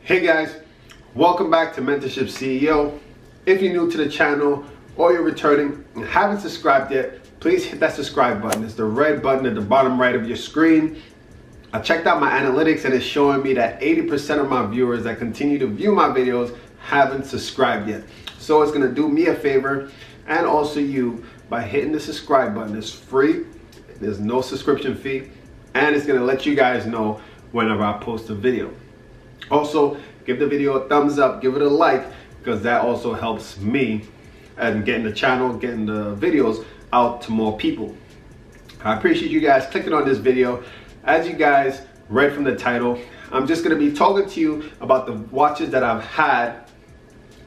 Hey guys, welcome back to Mentorship CEO. If you're new to the channel or you're returning and haven't subscribed yet, please hit that subscribe button. It's the red button at the bottom right of your screen. I checked out my analytics and it's showing me that 80% of my viewers that continue to view my videos haven't subscribed yet. So it's gonna do me a favor and also you by hitting the subscribe button. It's free, there's no subscription fee, and it's gonna let you guys know whenever I post a video. Also, give the video a thumbs up, give it a like, because that also helps me and getting the channel, getting the videos out to more people. I appreciate you guys clicking on this video. As you guys read from the title, I'm just going to be talking to you about the watches that I've had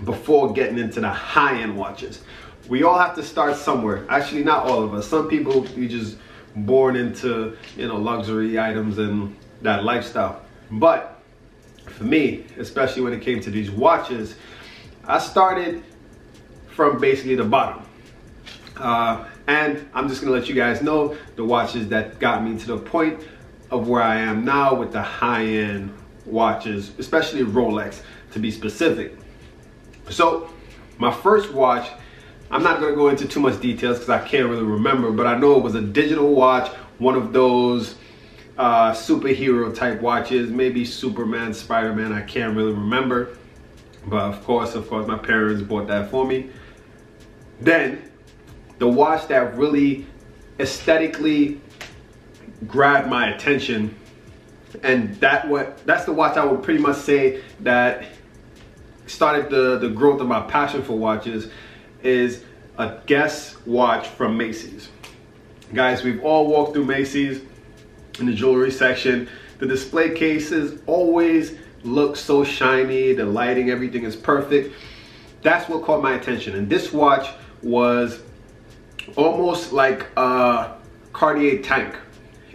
before getting into the high-end watches. We all have to start somewhere. Actually, not all of us. Some people, you just born into, luxury items and that lifestyle. But for me, especially when it came to these watches, I started from basically the bottom. And I'm just gonna let you guys know the watches that got me to the point of where I am now with the high-end watches, especially Rolex to be specific. So my first watch, I'm not gonna go into too much details because I can't really remember, but I know it was a digital watch, one of those superhero type watches, maybe Superman, Spider-Man, I can't really remember. But of course, my parents bought that for me. Then, the watch that really aesthetically grabbed my attention, and that's the watch I would pretty much say that started the growth of my passion for watches, is a Guess watch from Macy's. Guys, we've all walked through Macy's in the jewelry section. The display cases always look so shiny, the lighting, everything is perfect. That's what caught my attention. And this watch was almost like a Cartier tank.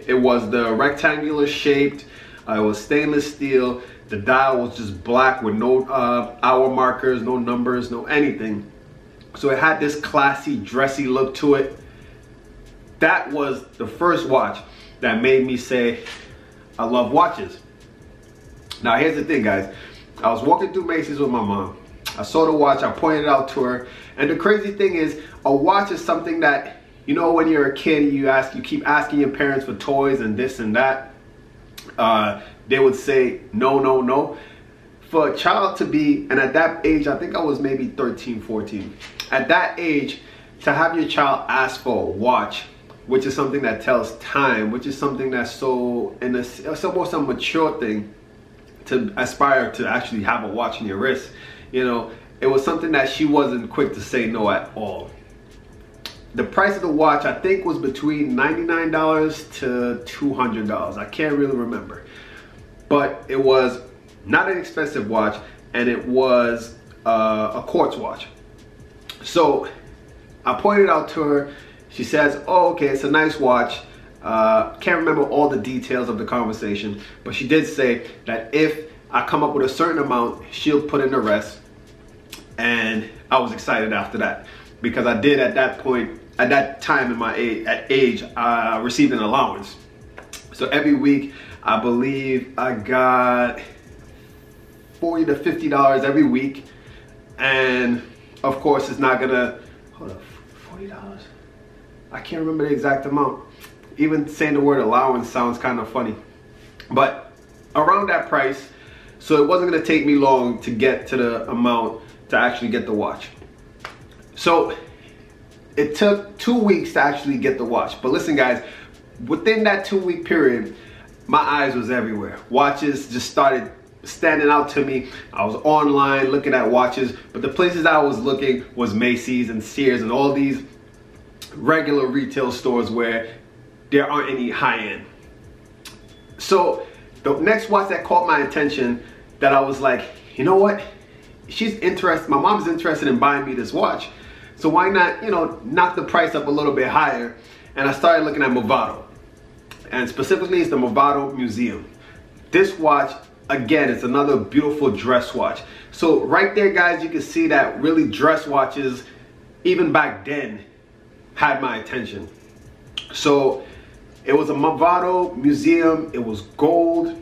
It was the rectangular shaped, it was stainless steel. The dial was just black with no hour markers, no numbers, no anything. So it had this classy, dressy look to it. That was the first watch that made me say, I love watches. Now here's the thing, guys. I was walking through Macy's with my mom. I saw the watch, I pointed it out to her. And the crazy thing is, a watch is something that, when you're a kid, you keep asking your parents for toys and this and that. They would say, no, no, no. For a child to be, and at that age, I think I was maybe 13, 14. At that age, to have your child ask for a watch, which is something that tells time, which is something that's so, and it's almost a mature thing to aspire to actually have a watch in your wrist. It was something that she wasn't quick to say no at all. The price of the watch, I think, was between $99 to $200. I can't really remember. But it was not an expensive watch, and it was a quartz watch. So I pointed out to her. She says, oh, okay, it's a nice watch. Can't remember all the details of the conversation, but she did say that if I come up with a certain amount, she'll put in the rest. And I was excited after that, because I did at that point, at that time in my age, I received an allowance. So every week, I believe I got $40 to $50 every week. And of course, it's not gonna, hold up, $40? I can't remember the exact amount. Even saying the word allowance sounds kind of funny. But around that price, so it wasn't gonna take me long to get to the amount to actually get the watch. So it took 2 weeks to actually get the watch. But listen, guys, within that 2-week period, my eyes was everywhere. Watches just started standing out to me. I was online looking at watches, but the places I was looking was Macy's and Sears and all these regular retail stores where there aren't any high-end. So the next watch that caught my attention, that I was like, you know what? She's interested, my mom's interested in buying me this watch. So why not, knock the price up a little bit higher? And I started looking at Movado. And specifically, it's the Movado Museum. This watch, again, it's another beautiful dress watch. So right there, guys, you can see that really dress watches, even back then, had my attention. So it was a Movado museum. It was gold.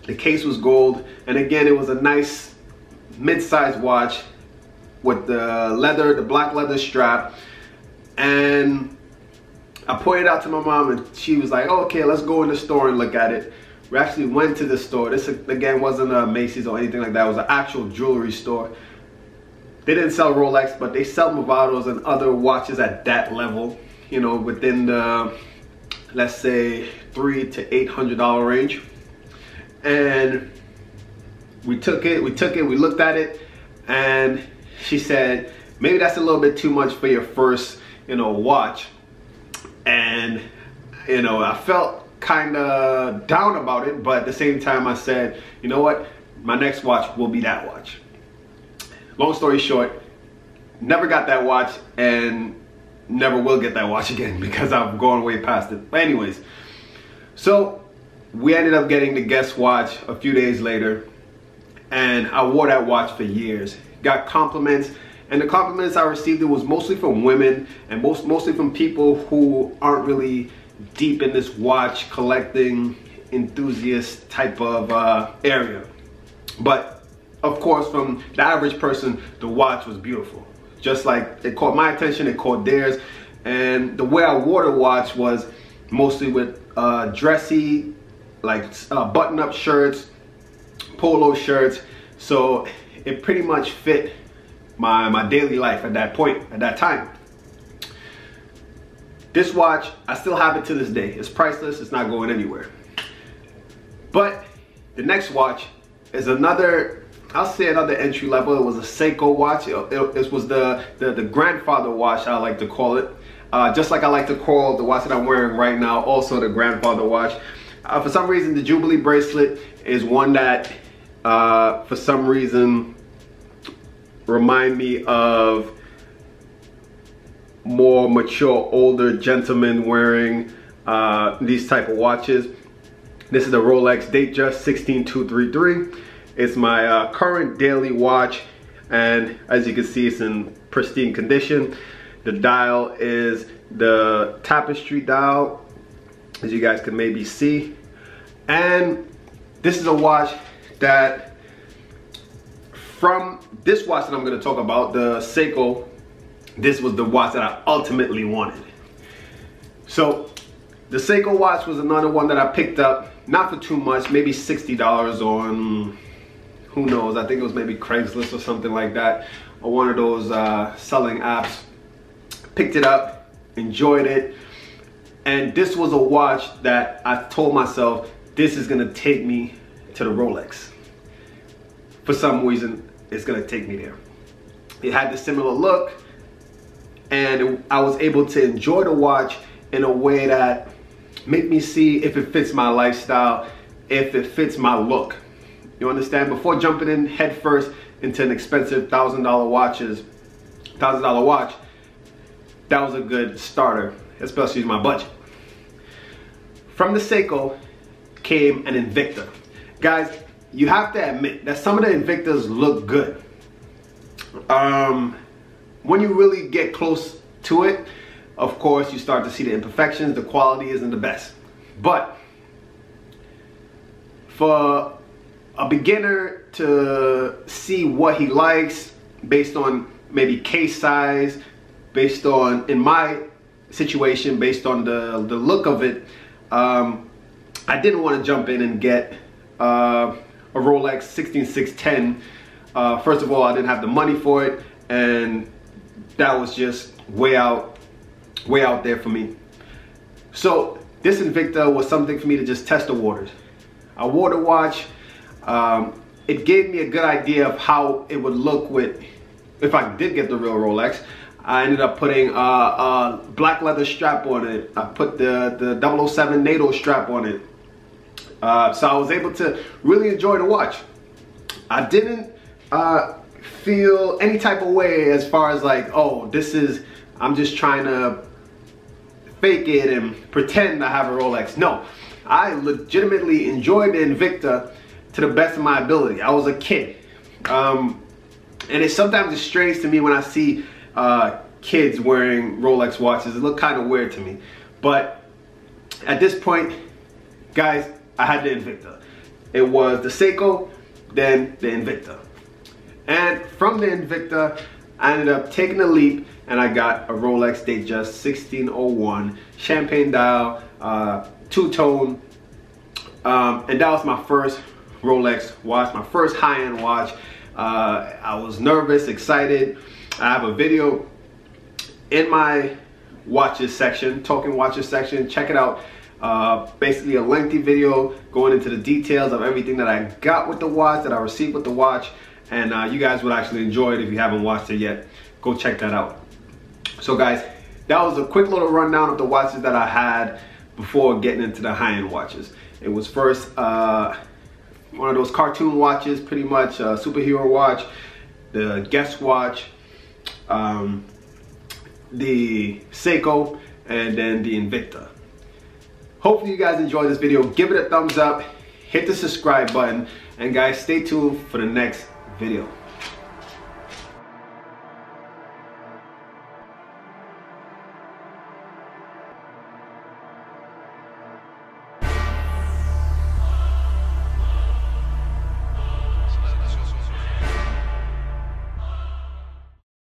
The case was gold. And again, it was a nice mid-sized watch with the black leather strap. And I pointed out to my mom and she was like, oh, okay, let's go in the store and look at it. We actually went to the store. This again wasn't a Macy's or anything like that. It was an actual jewelry store. They didn't sell Rolex, but they sell Movados and other watches at that level, you know, within the, let's say, $300 to $800 range. And we took it, we looked at it, and she said, maybe that's a little bit too much for your first, you know, watch. And, you know, I felt kind of down about it, but at the same time I said, you know what, my next watch will be that watch. Long story short, never got that watch and never will get that watch again because I've gone way past it. But anyways, so we ended up getting the guest watch a few days later, and I wore that watch for years. Got compliments, and the compliments I received, it was mostly from women and mostly from people who aren't really deep in this watch collecting enthusiast type of area. But of course, from the average person, the watch was beautiful. Just like it caught my attention, it caught theirs. And the way I wore the watch was mostly with dressy, like button-up shirts, polo shirts. So it pretty much fit my daily life at that point, at that time. This watch, I still have it to this day. It's priceless, it's not going anywhere. But the next watch is another, I'll say another entry level. It was a Seiko watch. It was the grandfather watch, I like to call it. Just like I like to call the watch that I'm wearing right now also the grandfather watch. For some reason, the Jubilee bracelet is one that, for some reason, remind me of more mature, older gentlemen wearing these type of watches. This is the Rolex Datejust 16233. It's my current daily watch, and as you can see, it's in pristine condition. The dial is the tapestry dial, as you guys can maybe see. And this is a watch that, from this watch that I'm going to talk about, the Seiko, this was the watch that I ultimately wanted. So the Seiko watch was another one that I picked up, not for too much, maybe $60 on, who knows, I think it was maybe Craigslist or something like that, or one of those selling apps. Picked it up, enjoyed it, and this was a watch that I told myself, this is gonna take me to the Rolex. For some reason, it's gonna take me there. It had the similar look, and I was able to enjoy the watch in a way that made me see if it fits my lifestyle, if it fits my look. You understand? Before jumping in head first into an expensive $1,000 watch, that was a good starter, especially my budget. From the Seiko came an Invicta. Guys, you have to admit that some of the Invictas look good. When you really get close to it, of course, you start to see the imperfections, the quality isn't the best. But for a beginner to see what he likes based on maybe case size, based on, in my situation, based on the look of it, I didn't want to jump in and get a Rolex 16610. First of all, I didn't have the money for it, and that was just way out there for me. So this Invicta was something for me to just test the waters. I wore the watch. It gave me a good idea of how it would look with, if I did get the real Rolex. I ended up putting a black leather strap on it. I put the 007 NATO strap on it. So I was able to really enjoy the watch. I didn't feel any type of way as far as like, oh, this is, I'm just trying to fake it and pretend I have a Rolex. No, I legitimately enjoyed the Invicta to the best of my ability. I was a kid. And sometimes it's strange to me when I see kids wearing Rolex watches. It looked kind of weird to me. But at this point, guys, I had the Invicta. It was the Seiko, then the Invicta. And from the Invicta, I ended up taking a leap and I got a Rolex Datejust 1601 champagne dial, two-tone, and that was my first Rolex watch, my first high-end watch. I was nervous, excited. I have a video in my watches section, talking watches section. Check it out. Basically a lengthy video going into the details of everything that I got with the watch, that I received with the watch, and you guys would actually enjoy it if you haven't watched it yet. Go check that out. So guys, that was a quick little rundown of the watches that I had before getting into the high-end watches. It was first one of those cartoon watches, pretty much a superhero watch, the Guess watch, the Seiko, and then the Invicta. Hopefully you guys enjoyed this video. Give it a thumbs up, hit the subscribe button, and guys, stay tuned for the next video.